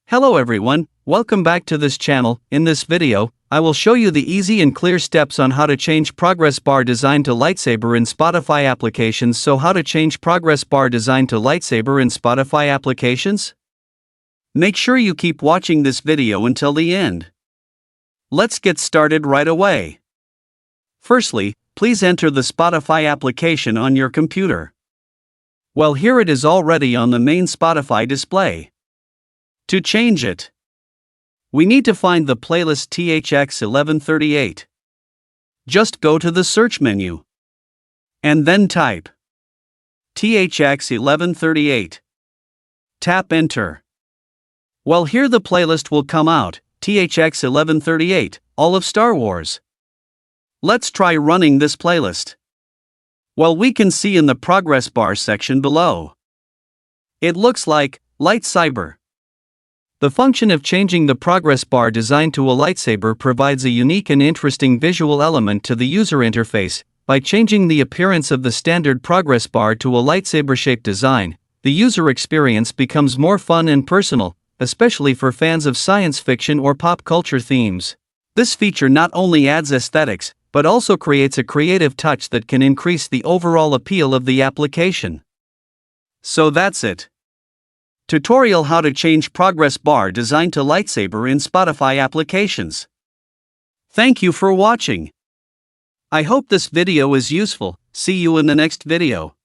Hello everyone, welcome back to this channel. In this video, I will show you the easy and clear steps on how to change progress bar design to Lightsaber in Spotify applications. So how to change progress bar design to Lightsaber in Spotify applications? Make sure you keep watching this video until the end. Let's get started right away. Firstly, please enter the Spotify application on your computer. Well, here it is already on the main Spotify display. To change it, we need to find the playlist THX1138. Just go to the search menu and then type THX1138. Tap enter. Well, here the playlist will come out, THX1138, all of Star Wars. Let's try running this playlist. Well, we can see in the progress bar section below. It looks like Lightsaber. The function of changing the progress bar design to a lightsaber provides a unique and interesting visual element to the user interface. By changing the appearance of the standard progress bar to a lightsaber-shaped design, the user experience becomes more fun and personal, especially for fans of science fiction or pop culture themes. This feature not only adds aesthetics, but also creates a creative touch that can increase the overall appeal of the application. So that's it. Tutorial how to change progress bar design to lightsaber in Spotify applications. Thank you for watching. I hope this video is useful. See you in the next video.